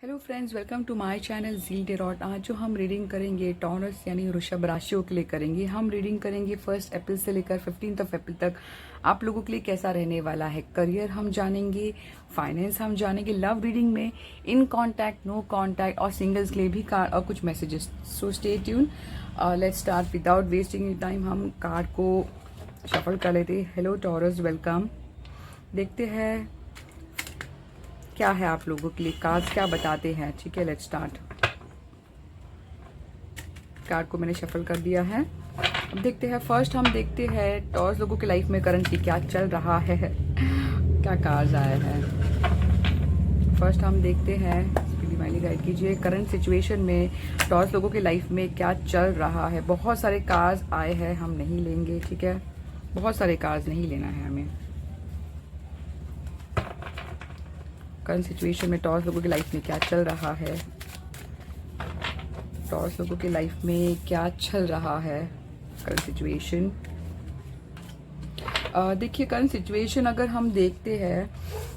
Hello friends, welcome to my channel Zeal Tarot. आज जो हम रीडिंग करेंगे टॉरस यानी वृषभ राशियों के लिए करेंगे। हम रीडिंग करेंगे 1 अप्रैल से लेकर 15 अप्रैल तक आप लोगों के लिए कैसा रहने वाला है। करियर हम जानेंगे, फाइनेंस हम जानेंगे, लव रीडिंग में इन कॉन्टैक्ट, नो कॉन्टैक्ट और सिंगल्स के लिए भी कार्ड और कुछ messages. So stay tune. Let's start without wasting time. हम कार्ड को शफल कर लेते हैं। Hello taurus, welcome. देखते हैं क्या है आप लोगों के लिए, कार्ड्स क्या बताते हैं। ठीक है, लेट्स स्टार्ट। कार्ड को मैंने शफल कर दिया है। अब देखते हैं। फर्स्ट हम देखते हैं टॉरस लोगों की लाइफ में करंटली क्या चल रहा है, क्या कार्ड्स आए हैं। फर्स्ट हम देखते हैं, डिवाइनली गाइड कीजिए, करंट सिचुएशन में टॉरस लोगों की लाइफ में क्या चल रहा है। बहुत सारे कार्ड्स आए हैं, हम नहीं लेंगे। ठीक है, बहुत सारे कार्ड्स नहीं लेना है हमें। करंट सिचुएशन में टॉरस लोगों की लाइफ में क्या चल रहा है, टॉरस लोगों की लाइफ में क्या चल रहा है करंट सिचुएशन। देखिए, करंट सिचुएशन अगर हम देखते हैं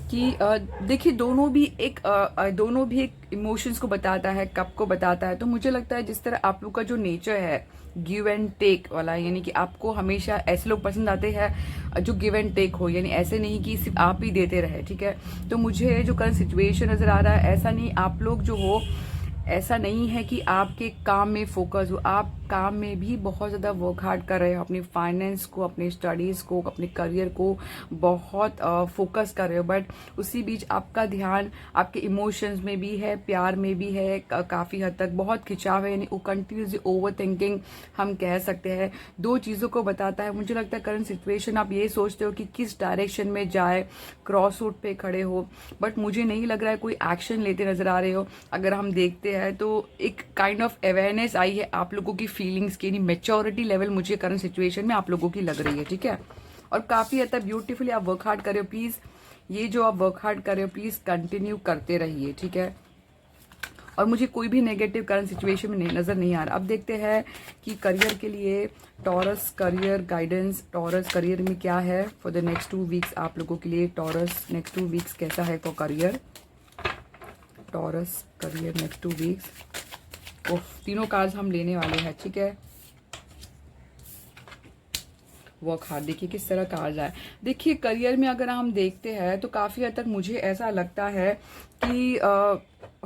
कि देखिए दोनों भी एक इमोशंस को बताता है, कब को बताता है। तो मुझे लगता है जिस तरह आप लोग का जो नेचर है गिव एंड टेक वाला, यानी कि आपको हमेशा ऐसे लोग पसंद आते हैं जो गिव एंड टेक हो, यानी ऐसे नहीं कि सिर्फ आप ही देते रहे। ठीक है, तो मुझे जो करंट सिचुएशन नजर आ रहा है, ऐसा नहीं आप लोग जो हो, ऐसा नहीं है कि आपके काम में फोकस हो, आप काम में भी बहुत ज़्यादा वर्क हार्ड कर रहे हो, अपनी फाइनेंस को, अपनी स्टडीज़ को, अपने करियर को बहुत फोकस कर रहे हो। बट उसी बीच आपका ध्यान आपके इमोशंस में भी है, प्यार में भी है, काफ़ी हद तक बहुत खिंचाव है, यानी कंटिन्यूसली ओवर थिंकिंग हम कह सकते हैं। दो चीज़ों को बताता है। मुझे लगता है करंट सिचुएशन आप ये सोचते हो कि किस डायरेक्शन में जाए, क्रॉस रूट पे खड़े हो, बट मुझे नहीं लग रहा है कोई एक्शन लेते नजर आ रहे हो। अगर हम देखते हैं तो एक काइंड ऑफ अवेयरनेस आई है आप लोगों की फीलिंग्स की, मैच्योरिटी लेवल मुझे करंट सिचुएशन में आप लोगों की लग रही है। ठीक है, और काफी हद तक ब्यूटीफुली आप वर्क हार्ड कर रहे हो। प्लीज ये जो आप वर्क हार्ड कर रहे हो, प्लीज कंटिन्यू करते रहिए। ठीक है, और मुझे कोई भी नेगेटिव करंट सिचुएशन में नजर नहीं आ रहा। अब देखते हैं कि करियर के लिए taurus career guidance, taurus career में क्या है फॉर द नेक्स्ट 2 वीक्स आप लोगों के लिए। टॉरस नेक्स्ट 2 वीक्स कैसा है for career, taurus career next 2 weeks. तीनों कार्ड्स हम लेने वाले हैं। ठीक है, वर्क हार्ड, देखिए किस तरह कार्ड्स आए। देखिए करियर में अगर हम देखते हैं तो काफी हद तक मुझे ऐसा लगता है कि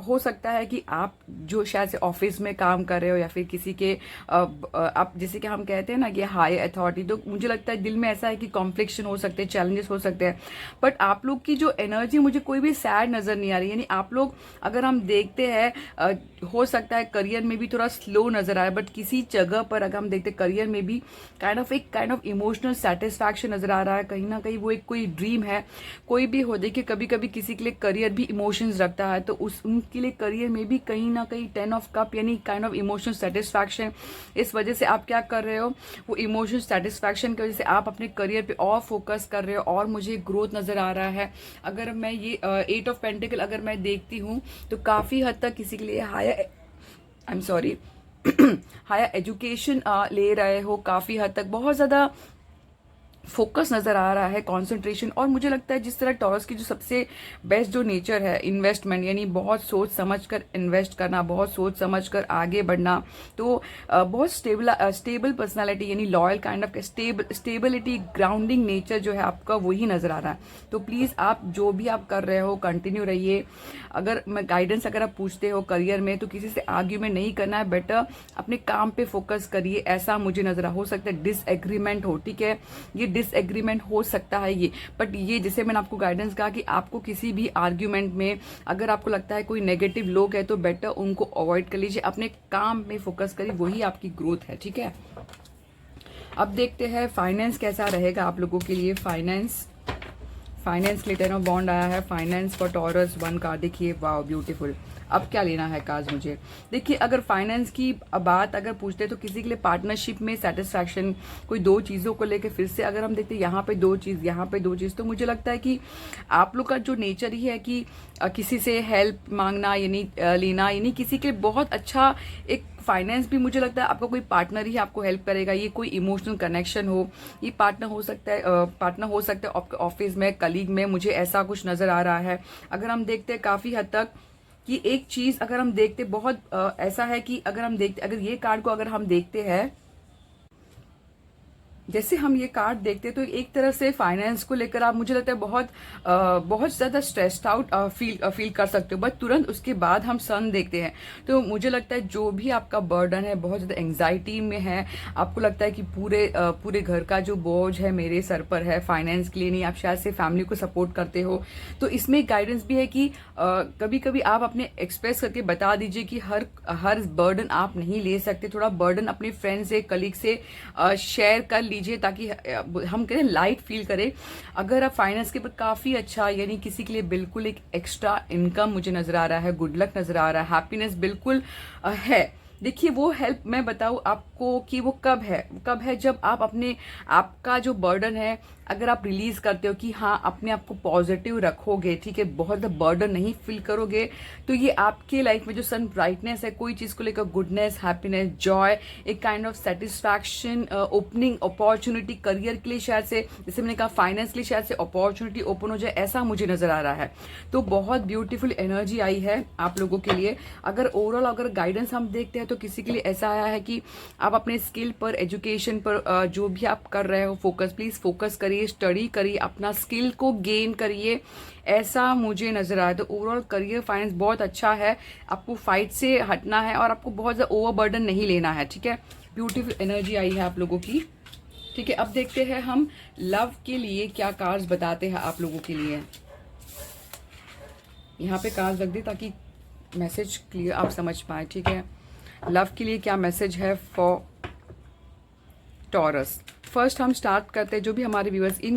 हो सकता है कि आप जो शायद से ऑफिस में काम कर रहे हो या फिर किसी के आप जैसे कि हम कहते हैं ना कि हाई अथॉरिटी, तो मुझे लगता है दिल में ऐसा है कि कॉन्फ्लिक्शन हो सकते हैं, चैलेंजेस हो सकते हैं। बट आप लोग की जो एनर्जी मुझे कोई भी सैड नजर नहीं आ रही। यानी आप लोग अगर हम देखते हैं हो सकता है करियर में भी थोड़ा स्लो नजर आए, बट किसी जगह पर अगर हम देखते हैं करियर में भी काइंड ऑफ इमोशनल सेटिस्फैक्शन नजर आ रहा है। कहीं ना कहीं वो एक कोई ड्रीम है, कोई भी हो। देखिए कभी कभी किसी के लिए करियर भी इमोशंस रखता है, तो उनके लिए करियर में भी कहीं ना कहीं 10 ऑफ कप यानी काइंड ऑफ इमोशनल सेटिस्फैक्शन। इस वजह से आप क्या कर रहे हो, वो इमोशनल सेटिस्फैक्शन की वजह से आप अपने करियर पे और फोकस कर रहे हो और मुझे ग्रोथ नजर आ रहा है। अगर मैं ये 8 ऑफ पेंटिकल अगर मैं देखती हूँ तो काफी हद तक किसी के लिए higher, I am sorry, higher education ले रहे हो, काफी हद तक बहुत ज्यादा फोकस नजर आ रहा है, कंसंट्रेशन। और मुझे लगता है जिस तरह टॉरस की जो सबसे बेस्ट जो नेचर है इन्वेस्टमेंट, यानी बहुत सोच समझकर इन्वेस्ट करना, बहुत सोच समझकर आगे बढ़ना। तो बहुत स्टेबल पर्सनालिटी, यानी loyal kind of stability, grounding nature जो है आपका वही नजर आ रहा है। तो प्लीज आप जो भी आप कर रहे हो कंटिन्यू रहिए। अगर मैं गाइडेंस अगर आप पूछते हो करियर में तो किसी से आर्ग्यूमेंट नहीं करना है, बेटर अपने काम पे फोकस करिए, ऐसा मुझे नजर हो सकता है। डिसएग्रीमेंट हो, ठीक है, ये डिसएग्रीमेंट हो सकता है ये, बट ये जैसे मैंने आपको गाइडेंस कहा कि आपको किसी भी आर्ग्यूमेंट में अगर आपको लगता है कोई नेगेटिव लोग है तो बेटर उनको अवॉइड कर लीजिए, अपने काम में फोकस करिए, वही आपकी ग्रोथ है। ठीक है, अब देखते हैं फाइनेंस कैसा रहेगा आप लोगों के लिए। फाइनेंस के लिए 10 ऑफ बॉन्ड आया है। फाइनेंस फॉर टॉरस 1 कार्ड, देखिए वाओ ब्यूटीफुल। अब क्या लेना है कार्ड मुझे। देखिए अगर फाइनेंस की बात अगर पूछते हैं तो किसी के लिए पार्टनरशिप में सेटिस्फैक्शन, कोई 2 चीजों को लेकर फिर से अगर हम देखते हैं यहाँ पे 2 चीज, यहाँ पे 2 चीज, तो मुझे लगता है कि आप लोग का जो नेचर ही है कि किसी से हेल्प मांगना यानी लेना, यानी किसी के बहुत अच्छा एक फाइनेंस भी मुझे लगता है आपका कोई पार्टनर ही आपको हेल्प करेगा। ये कोई इमोशनल कनेक्शन हो, ये पार्टनर हो सकता है आपके ऑफिस में, कलीग में, मुझे ऐसा कुछ नजर आ रहा है। अगर हम देखते हैं काफी हद तक कि एक चीज अगर हम देखते बहुत ऐसा है कि अगर ये कार्ड को अगर हम देखते हैं, जैसे हम ये कार्ड देखते हैं तो एक तरह से फाइनेंस को लेकर आप, मुझे लगता है बहुत ज्यादा स्ट्रेस्ड आउट फील कर सकते हो, बट तुरंत उसके बाद हम सन देखते हैं तो मुझे लगता है जो भी आपका बर्डन है बहुत ज्यादा एंग्जाइटी में है, आपको लगता है कि पूरे घर का जो बोझ है मेरे सर पर है, फाइनेंस के लिए नहीं, आप शायद से फैमिली को सपोर्ट करते हो। तो इसमें गाइडेंस भी है कि कभी कभी आप अपने एक्सप्रेस करके बता दीजिए कि हर बर्डन आप नहीं ले सकते, थोड़ा बर्डन अपने फ्रेंड से, कलीग से शेयर कर लीजिए ताकि हम करें लाइट फील करें। अगर आप फाइनेंस के ऊपर काफी अच्छा, यानी किसी के लिए बिल्कुल एक एक्स्ट्रा इनकम मुझे नजर आ रहा है, गुड लक नजर आ रहा है, हैप्पीनेस बिल्कुल है। देखिए वो हेल्प मैं बताऊं आपको कि वो कब है जब आपका जो बर्डन है अगर आप रिलीज करते हो कि हाँ अपने आप को पॉजिटिव रखोगे, ठीक है, बहुत ज़्यादा बर्डन नहीं फील करोगे, तो ये आपके लाइफ में जो सन ब्राइटनेस है, कोई चीज़ को लेकर गुडनेस, हैप्पीनेस, जॉय, एक kind of satisfaction, opening opportunity career के लिए, शायद से जैसे मैंने कहा फाइनेंस के लिए शायद से अपॉर्चुनिटी ओपन हो जाए, ऐसा मुझे नजर आ रहा है। तो बहुत ब्यूटीफुल एनर्जी आई है आप लोगों के लिए। अगर ओवरऑल अगर गाइडेंस हम देखते हैं तो किसी के लिए ऐसा आया है कि आप अपने स्किल पर, एजुकेशन पर, जो भी आप कर रहे हो प्लीज फोकस करिए, स्टडी करिए, अपना स्किल को गेन करिए, ऐसा मुझे नजर आया। तो ओवरऑल करियर फाइनेंस बहुत अच्छा है, आपको फाइट से हटना है और आपको बहुत ज्यादा ओवरबर्डन नहीं लेना है, ठीक है। ब्यूटीफुल एनर्जी आई है आप लोगों की, ठीक है। अब देखते हैं हम लव के लिए क्या कार्ड्स बताते हैं आप लोगों के लिए। यहाँ पे कार्ड्स रख दे ताकि मैसेज क्लियर आप समझ पाए, ठीक है। लव के लिए क्या मैसेज है फॉर टॉरस। फर्स्ट हम स्टार्ट करते हैं जो भी हमारे व्यूअर्स इन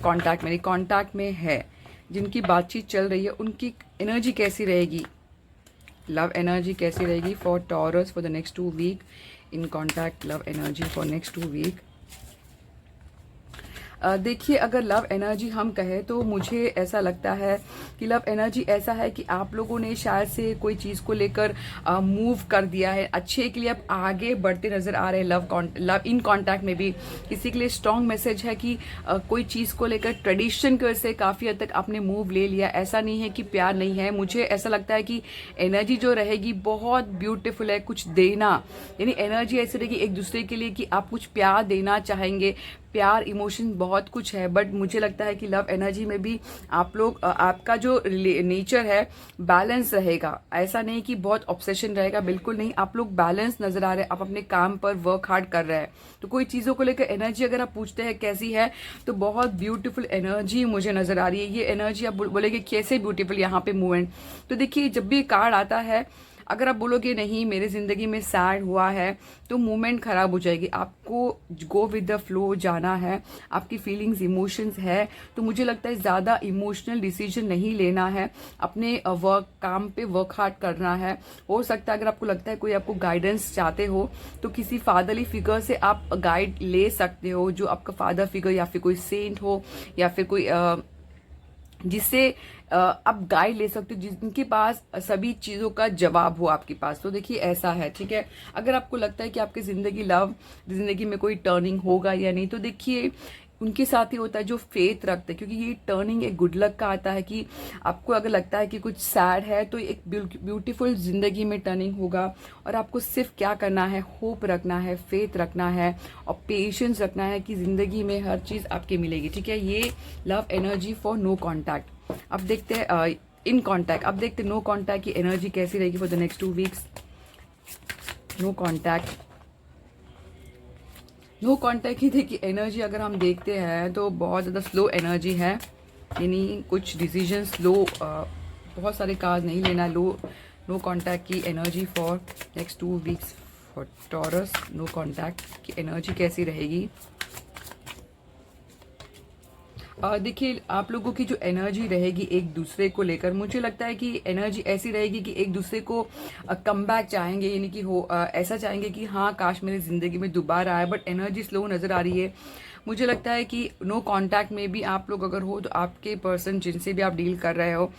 कांटेक्ट में है, जिनकी बातचीत चल रही है, उनकी एनर्जी कैसी रहेगी, लव एनर्जी कैसी रहेगी for Taurus for the next 2 week in contact, love energy for next 2 week. देखिए अगर लव एनर्जी हम कहें तो मुझे ऐसा लगता है कि लव एनर्जी ऐसा है कि आप लोगों ने शायद से कोई चीज़ को लेकर मूव कर दिया है, अच्छे के लिए आप आगे बढ़ते नजर आ रहे हैं। लव इन कांटेक्ट में भी किसी के लिए स्ट्रॉन्ग मैसेज है कि कोई चीज़ को लेकर ट्रेडिशन की वजह से काफ़ी हद तक आपने मूव ले लिया। ऐसा नहीं है कि प्यार नहीं है, मुझे ऐसा लगता है कि एनर्जी जो रहेगी बहुत ब्यूटीफुल है, कुछ देना, यानी एनर्जी ऐसी रहेगी एक दूसरे के लिए कि आप कुछ प्यार देना चाहेंगे, प्यार इमोशन बहुत कुछ है। बट मुझे लगता है कि लव एनर्जी में भी आप लोग, आपका जो नेचर है बैलेंस रहेगा, ऐसा नहीं कि बहुत ऑब्सेशन रहेगा, बिल्कुल नहीं, आप लोग बैलेंस नजर आ रहे हैं, आप अपने काम पर वर्क हार्ड कर रहे हैं। तो कोई चीजों को लेकर एनर्जी अगर आप पूछते हैं कैसी है तो बहुत ब्यूटीफुल एनर्जी मुझे नजर आ रही है। ये एनर्जी आप बोलेंगे कैसे ब्यूटीफुल यहाँ पे मूवमेंट, तो देखिए जब भी कार्ड आता है अगर आप बोलोगे नहीं मेरे जिंदगी में सैड हुआ है तो मूवमेंट खराब हो जाएगी, आपको गो विद द फ्लो जाना है, आपकी फीलिंग्स इमोशंस है, तो मुझे लगता है ज्यादा इमोशनल डिसीजन नहीं लेना है, अपने काम पे वर्क हार्ड करना है। हो सकता है अगर आपको लगता है कोई आपको गाइडेंस चाहते हो तो किसी फादरली फिगर से आप गाइड ले सकते हो, जो आपका फादर फिगर या फिर कोई सेंट हो या फिर कोई जिससे आप गाइड ले सकते हो, जिनके पास सभी चीजों का जवाब हो आपके पास। तो देखिए ऐसा है, ठीक है। अगर आपको लगता है कि आपकी जिंदगी में कोई टर्निंग होगा या नहीं, तो देखिए उनके साथ ही होता है जो फेथ रखते हैं, क्योंकि ये टर्निंग एक गुड लक का आता है कि आपको अगर लगता है कि कुछ सैड है तो एक ब्यूटीफुल जिंदगी में टर्निंग होगा। और आपको सिर्फ क्या करना है, होप रखना है, फेथ रखना है और पेशेंस रखना है कि जिंदगी में हर चीज आपके मिलेगी, ठीक है। ये love energy for no contact. अब देखते हैं इन कॉन्टैक्ट, अब देखते हैं नो कॉन्टैक्ट की एनर्जी कैसी रहेगी for the next 2 weeks. No contact ही देखिए एनर्जी अगर हम देखते हैं तो बहुत ज़्यादा स्लो एनर्जी है, यानी कुछ डिसीजन स्लो, बहुत सारे कार्ड नहीं लेना। नो कॉन्टैक्ट की energy for next 2 weeks for Taurus. No contact की एनर्जी कैसी रहेगी। देखिए आप लोगों की जो एनर्जी रहेगी एक दूसरे को लेकर, मुझे लगता है कि एनर्जी ऐसी रहेगी कि एक दूसरे को कम बैक चाहेंगे, यानी कि ऐसा चाहेंगे कि हाँ काश मेरी जिंदगी में दोबारा आए, बट एनर्जी स्लो नजर आ रही है। मुझे लगता है कि नो कांटेक्ट में भी आप लोग अगर हो तो आपके पर्सन जिनसे भी आप डील कर रहे हो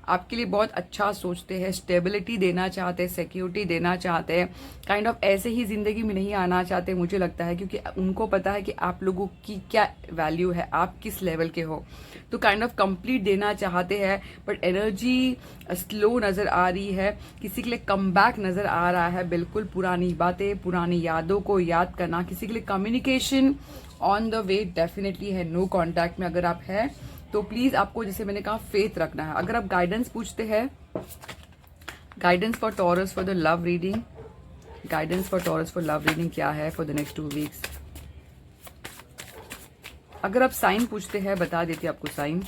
आपके लिए बहुत अच्छा सोचते हैं, स्टेबिलिटी देना चाहते हैं, सिक्योरिटी देना चाहते हैं, काइंड ऑफ ऐसे ही ज़िंदगी में नहीं आना चाहते मुझे लगता है, क्योंकि उनको पता है कि आप लोगों की क्या वैल्यू है, आप किस लेवल के हो। तो काइंड ऑफ कंप्लीट देना चाहते हैं, बट एनर्जी स्लो नज़र आ रही है। किसी के लिए कमबैक नज़र आ रहा है, बिल्कुल पुरानी बातें, पुरानी यादों को याद करना। किसी के लिए communication on the way definitely है। नो कॉन्टैक्ट में अगर आप हैं तो प्लीज़ आपको, जैसे मैंने कहा, फेथ रखना है। अगर आप गाइडेंस पूछते हैं, guidance for Taurus for the love reading, guidance for Taurus for love reading क्या है फॉर द नेक्स्ट 2 वीक्स। अगर आप साइन पूछते हैं, बता देती आपको साइन।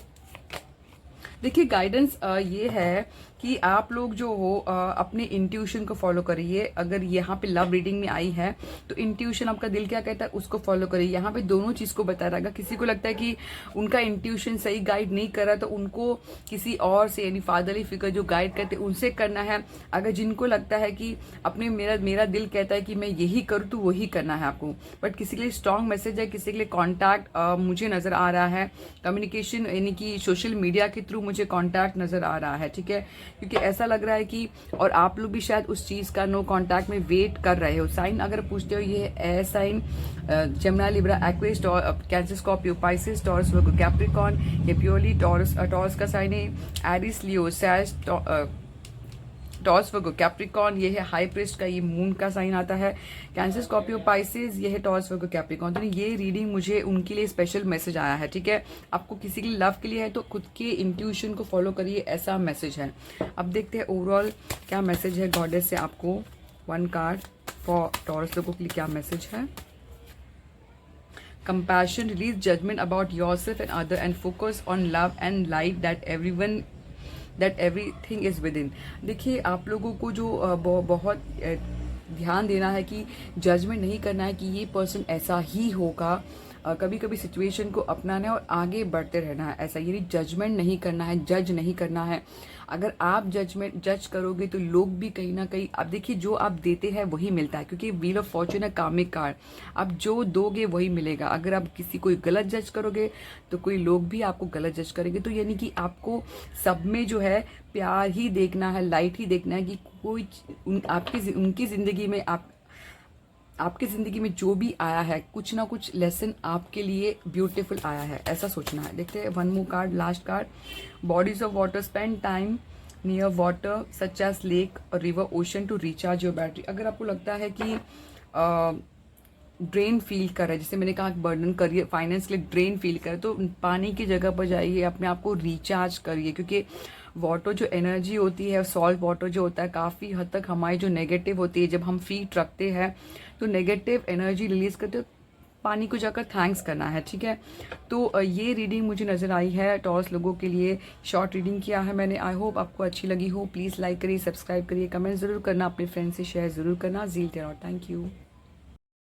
देखिए गाइडेंस ये है कि आप लोग जो हो अपने इंट्यूशन को फॉलो करिए। अगर यहाँ पे लव रीडिंग में आई है तो इंट्यूशन, आपका दिल क्या कहता है उसको फॉलो करिए। यहाँ पे दोनों चीज़ को बता रहेगा। किसी को लगता है कि उनका इंट्यूशन सही गाइड नहीं कर रहा तो उनको किसी और से, यानी फादरली फिगर जो गाइड करते हैं उनसे करना है। अगर जिनको लगता है कि अपने मेरा दिल कहता है कि मैं यही करूँ तो वही करना है आपको। बट किसी के लिए स्ट्रॉन्ग मैसेज है, किसी के लिए कॉन्टैक्ट मुझे नज़र आ रहा है, कम्युनिकेशन यानी कि सोशल मीडिया के थ्रू मुझे कॉन्टैक्ट नज़र आ रहा है, ठीक है। क्योंकि ऐसा लग रहा है कि, और आप लोग भी शायद उस चीज़ का नो कांटेक्ट में वेट कर रहे हो। साइन अगर पूछते हो, ये air sign, Gemini, Libra, Aquarius, Cancer, Scorpio, Pisces, Taurus, Virgo, Capricorn, ये प्योरली टॉरस का साइन है। Aries, Leo, Sag, Taurus, Virgo, Capricorn, ये है हाई प्रिस्ट का, ये मून का साइन आता है। कैंसर, स्कॉर्पियो, पाइसेस, ये है टॉरस, वर्गो, कैप्रिकॉर्न। तो ये रीडिंग मुझे उनके लिए स्पेशल मैसेज आया है, ठीक है। आपको किसी के लिए लव के लिए है तो खुद के इंट्यूशन को फॉलो करिए, ऐसा मैसेज है। अब देखते हैं ओवरऑल क्या मैसेज है गॉडेस से आपको। 1 कार्ड फॉर टॉरस लोगों के लिए क्या मैसेज है। Compassion, release judgement about yourself and other and focus on love and light that everything is within. देखिए आप लोगों को जो बहुत ध्यान देना है कि जजमेंट नहीं करना है कि ये पर्सन ऐसा ही होगा। कभी कभी सिचुएशन को अपनाना है और आगे बढ़ते रहना है, ऐसा यानी जजमेंट नहीं करना है, जज नहीं करना है। अगर आप जज करोगे तो लोग भी कहीं ना कहीं, आप देखिए जो आप देते हैं वही मिलता है, क्योंकि व्हील ऑफ फॉर्चून है, कामिक कार्ड। आप जो दोगे वही मिलेगा। अगर आप किसी कोई गलत जज करोगे तो कोई लोग भी आपको गलत जज करेंगे। तो यानी कि आपको सब में जो है प्यार ही देखना है, लाइट ही देखना है कि कोई उनकी ज़िंदगी में आपकी ज़िंदगी में जो भी आया है कुछ ना कुछ लेसन आपके लिए ब्यूटीफुल आया है, ऐसा सोचना है। देखते हैं 1 more card, last card. Bodies of water, spend time near water such as lake और river, ocean to recharge your battery. अगर आपको लगता है कि ड्रेन फील कर रहा है, जैसे मैंने कहा बर्डन करिए, फाइनेंस के लिए ड्रेन फील करे, तो पानी की जगह पर जाइए, अपने आप को रिचार्ज करिए। क्योंकि वाटर जो एनर्जी होती है, सॉल्ट वाटर जो होता है, काफ़ी हद तक हमारी जो नेगेटिव होती है, जब हम फीट रखते हैं तो नेगेटिव एनर्जी रिलीज करते हो, पानी को जाकर थैंक्स करना है, ठीक है। तो ये रीडिंग मुझे नज़र आई है टॉरस लोगों के लिए। शॉर्ट रीडिंग किया है मैंने, आई होप आपको अच्छी लगी हो। प्लीज़ लाइक करिए, सब्सक्राइब करिए, कमेंट ज़रूर करना, अपने फ्रेंड से शेयर ज़रूर करना। Zeal Tarot, thank you.